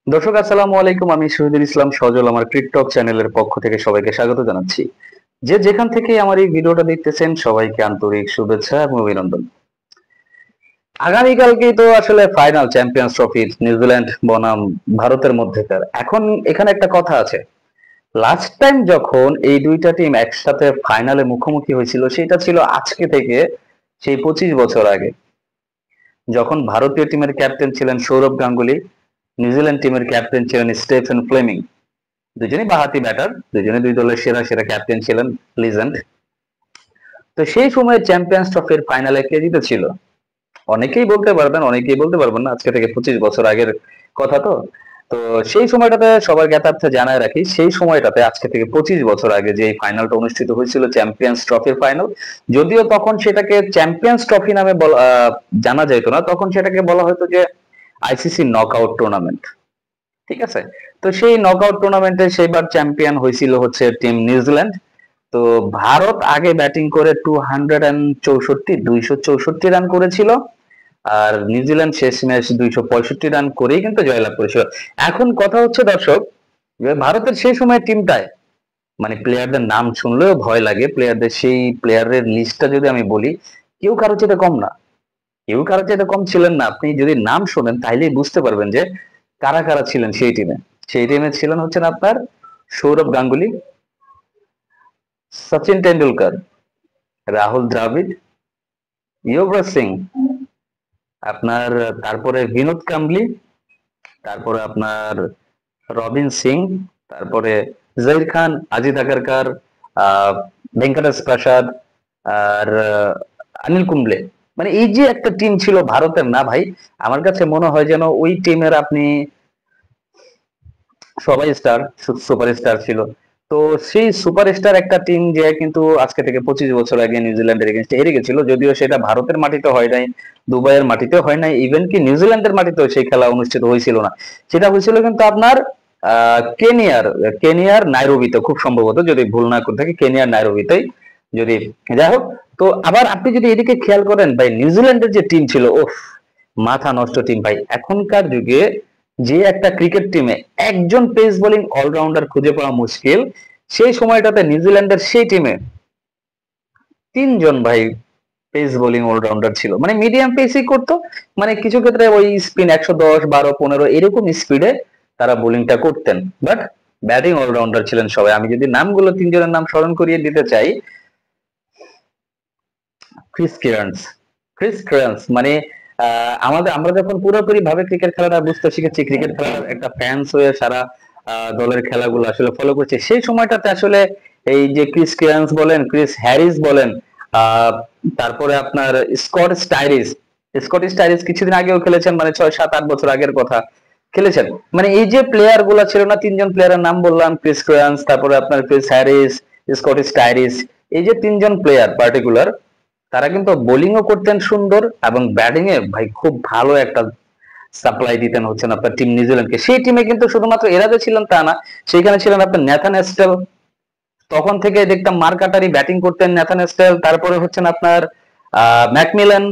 দর্শক আসসালামু আলাইকুম, আমি শহীদুল ইসলাম সজল আমার টিকটক চ্যানেলের পক্ষ থেকে সবাইকে স্বাগত জানাচ্ছি। যে যেখান থেকে আমার এই ভিডিওটা দেখতেছেন সবাইকে আন্তরিক শুভেচ্ছা এবং অভিনন্দন। আগামীকালকেই তো আসলে ফাইনাল চ্যাম্পিয়ন্স ট্রফির নিউজিল্যান্ড বনাম ভারতের মধ্যেকার। এখন এখানে একটা কথা আছে, লাস্ট টাইম যখন এই দুইটা টিম একসাথে ফাইনালে মুখোমুখি হয়েছিল সেটা ছিল আজকে থেকে সেই 25 বছর আগে, যখন ভারতীয় টিমের ক্যাপ্টেন ছিলেন সৌরভ গাঙ্গুলি, নিউজিল্যান্ড টিমের ক্যাপ্টেন ছিলেন স্টেফেন ফ্লেমিং। দুজনেই বাহাতি ব্যাটার, দুজনে দুই দলের সেরা সেরা ক্যাপ্টেন ছিলেন, লিজেন্ড। তো সেই সময় চ্যাম্পিয়ন্স ট্রফির ফাইনালে কে জিতেছিল? অনেকেই বলতে পারবেন, অনেকেই বলতে পারবেন না, আজকে থেকে 25 বছর আগের কথা তো। তো সেই সময়টাতে সবার জ্ঞাতার্থে জানায় রাখি, সেই সময়টাতে আজকে থেকে 25 বছর আগে যে ফাইনালটা অনুষ্ঠিত হয়েছিল চ্যাম্পিয়ন্স ট্রফির ফাইনাল, যদিও তখন সেটাকে চ্যাম্পিয়ন্স ট্রফি নামে জানা যেত না, তখন সেটাকে বলা হতো যে আইসিসি নকআউট টুর্নামেন্ট। ঠিক আছে? তো সেই নকআউট টুর্নামেন্টে সেবার চ্যাম্পিয়ন হয়েছিল হচ্ছে টিম নিউজিল্যান্ড। তো ভারত আগে ব্যাটিং করে 264 রান করেছিল, আর নিউজিল্যান্ড শেষ ম্যাচ 265 রান করেই কিন্তু জয়লাভ করেছিল। এখন কথা হচ্ছে দর্শক, যে ভারতের সেই সময় টিমটায় মানে প্লেয়ারদের নাম শুনলেও ভয় লাগে, প্লেয়ারদের সেই প্লেয়ারের লিস্টটা যদি আমি বলি, কেউ কারো চেয়ে কম না, কেউ কারো চেয়ে কম ছিলেন না। আপনি যদি নাম শোনেন তাইলেই বুঝতে পারবেন যে কারা কারা ছিলেন সেই টিমে। সেই টিমে ছিলেন হচ্ছেন আপনার সৌরভ গাঙ্গুলি, সচিন টেন্ডুলকার, রাহুল দ্রাবিড়, যুবরাজ সিং, আপনার তারপরে বিনোদ কাম্বলি, তারপরে আপনার রবিন সিং, তারপরে জহির খান, আজিদ আগারকার, আহ ভেঙ্কটেশ প্রসাদ, আর অনিল কুম্বলে। মানে এই যে একটা টিম ছিল ভারতের, না ভাই, আমার কাছে মনে হয় যেন ওই টিমের আপনি সবাই স্টার, সুপারস্টার ছিল। তো সেই সুপারস্টার একটা টিম যে কিন্তু আজকে থেকে 25 বছর আগে নিউজিল্যান্ডের এগেনস্টে হেরে গেছিল, যদিও সেটা ভারতের মাটিতে হয় নাই, দুবাইয়ের মাটিতে হয় নাই, ইভেন কি নিউজিল্যান্ডের মাটিতেও সেই খেলা অনুষ্ঠিত হয়েছিল না। সেটা হয়েছিল কিন্তু আপনার কেনিয়ার কেনিয়ার নাইরোবিতে, খুব সম্ভবত, যদি ভুল না করে থাকি কেনিয়ার নাইরোবিতেই, যদি যাই হোক। তো আবার আপনি যদি এদিকে খেয়াল করেন ভাই, নিউজিল্যান্ডের যে টিম ছিল, ওফ, মাথা নষ্ট টিম ভাই। এখনকার যুগে যে একটা ক্রিকেট টিমে একজন পেস বোলিং অলরাউন্ডার খুঁজে পাওয়া মুশকিল, সেই সময়টাতে নিউজিল্যান্ডের সেই টিমে তিনজন ভাই পেস বোলিং অলরাউন্ডার ছিল, মানে মিডিয়াম পেসই করতো। মানে কিছু ক্ষেত্রে ওই স্পিন 110, 12, 15 এরকম স্পিডে তারা বোলিংটা করতেন, বাট ব্যাটিং অলরাউন্ডার ছিলেন সবাই। আমি যদি নামগুলো তিনজনের নাম স্মরণ করিয়ে দিতে চাই, ক্রিস কেয়ার্নস, ক্রিস কেয়ার্নস মানে আমরা যখন পুরোপুরি ভাবে ক্রিকেট খেলাটা বুঝতে শিখেছি, ক্রিকেট খেলার একটা ফ্যান্স হয়ে সারা দলের খেলাগুলো আসলে ফলো করছি, সেই সময়টাতে আসলে এই যে ক্রিস কেয়ার্নস বলেন, ক্রিস হ্যারিস বলেন, আহ তারপরে আপনার স্কট স্টাইরিস কিছুদিন আগেও খেলেছেন, মানে 6, 7, 8 বছর আগের কথা খেলেছেন। মানে এই যে প্লেয়ার গুলা ছিল না, তিনজন প্লেয়ারের নাম বললাম, ক্রিস কেয়ার্নস, তারপরে আপনার ক্রিস হ্যারিস, স্কট স্টাইরিস, এই যে তিনজন প্লেয়ার পার্টিকুলার, তারা কিন্তু বোলিংও করতেন সুন্দর, এবং ব্যাটিং এ ভাই খুব ভালো একটা সাপ্লাই দিতেন হচ্ছেন আপনার টিম নিউজিল্যান্ডকে। সেই টিমে কিন্তু শুধুমাত্র এরা যে ছিলেন তা না, সেখানে ছিলেন আপনার ন্যাথান এস্টেল, তখন থেকে দেখতাম মার্কাটারি ব্যাটিং করতেন ন্যাথান এস্টেল, তারপরে হচ্ছেন আপনার ম্যাকমিলান,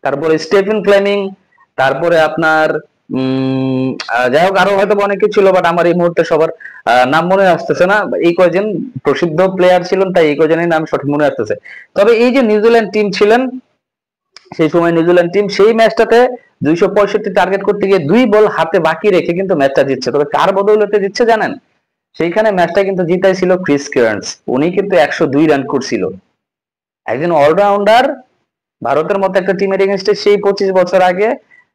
তারপরে স্টেফেন ফ্লেমিং, তারপরে আপনার যাই হোক আরো হয়তো অনেকে ছিল, বাট আমার এই মুহূর্তে সবার নাম মনে আসতেছে না। এই কয়জন প্রসিদ্ধ প্লেয়ার ছিলেন, তাই এই কয়জনের নাম সঠিক মনে আসতেছে। তবে এই যে নিউজিল্যান্ড টিম ছিলেন, সেই সময় নিউজিল্যান্ড টিম সেই ম্যাচটাতে 265 টার্গেট করতে গিয়ে 2 বল হাতে বাকি রেখে কিন্তু ম্যাচটা জিতছে। তবে কার বদৌলতে জিতছে জানেন? সেইখানে ম্যাচটা কিন্তু জিতাইছিল ক্রিস কেয়ার্নস, উনি কিন্তু 102 রান করছিল। একজন অলরাউন্ডার ভারতের মতো একটা টিমের এগেনস্টে সেই 25 বছর আগে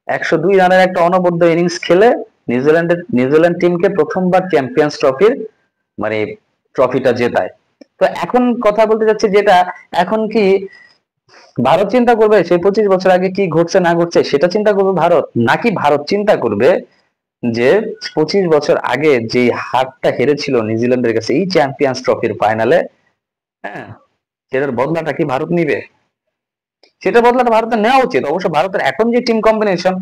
102 রানের একটা অনবদ্য ইনিংস খেলে নিউজিল্যান্ড টিমকে প্রথমবার চ্যাম্পিয়ন্স ট্রফির মানে ট্রফিটা জেতায়। তো এখন কথা বলতে যাচ্ছে যেটা, এখন কি ভারত চিন্তা করবে সেই 25 বছর আগে কি ঘটছে না ঘটছে সেটা চিন্তা করবে ভারত, নাকি ভারত চিন্তা করবে যে 25 বছর আগে যে হারটা হেরেছিল নিউজিল্যান্ডের কাছে এই চ্যাম্পিয়ন্স ট্রফির ফাইনালে, হ্যাঁ, সেটার বদলাটা কি ভারত নিবে? সেটা বদলাটা ভারতের নেওয়া উচিত। অবশ্য ভারতের এখন যে টিম কম্বিনেশন,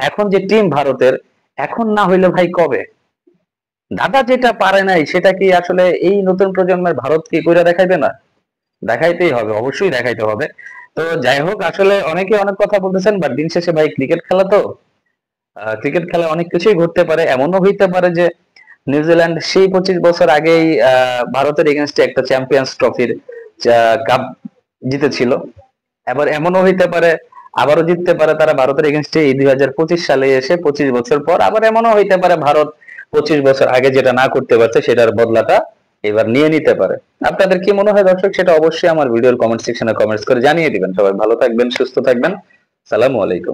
এখন যে টিম ভারতের, এখন না হইলে ভাই কবে? দাদা যেটা পারে নাই সেটা কি আসলে এই নতুন প্রজন্মের ভারত কি করে দেখাইবে না? দেখাইতেই হবে, অবশ্যই দেখাইতে হবে। তো যাই হোক, আসলে অনেকে অনেক কথা বলতেছেন, বাট দিন শেষে ভাই ক্রিকেট খেলা তো, ক্রিকেট খেলা অনেক কিছুই ঘটতে পারে, এমনও হইতে পারে যে নিউজিল্যান্ড সেই 25 বছর আগেই ভারতের এগেনস্টে একটা চ্যাম্পিয়ন্স ট্রফির কাপ জিতেছিল। এবার এমনও হইতে পারে আবারও জিততে পারে তারা ভারতের এগেনস্টে এই 2025 সালে এসে 25 বছর পর। আবার এমনও হইতে পারে ভারত 25 বছর আগে যেটা না করতে পারছে সেটার বদলাটা এবার নিয়ে নিতে পারে। আপনাদের কি মনে হয় দর্শক, সেটা অবশ্যই আমার ভিডিওর কমেন্ট সেকশনে কমেন্টস করে জানিয়ে দিবেন। সবাই ভালো থাকবেন, সুস্থ থাকবেন। সালামু আলাইকুম।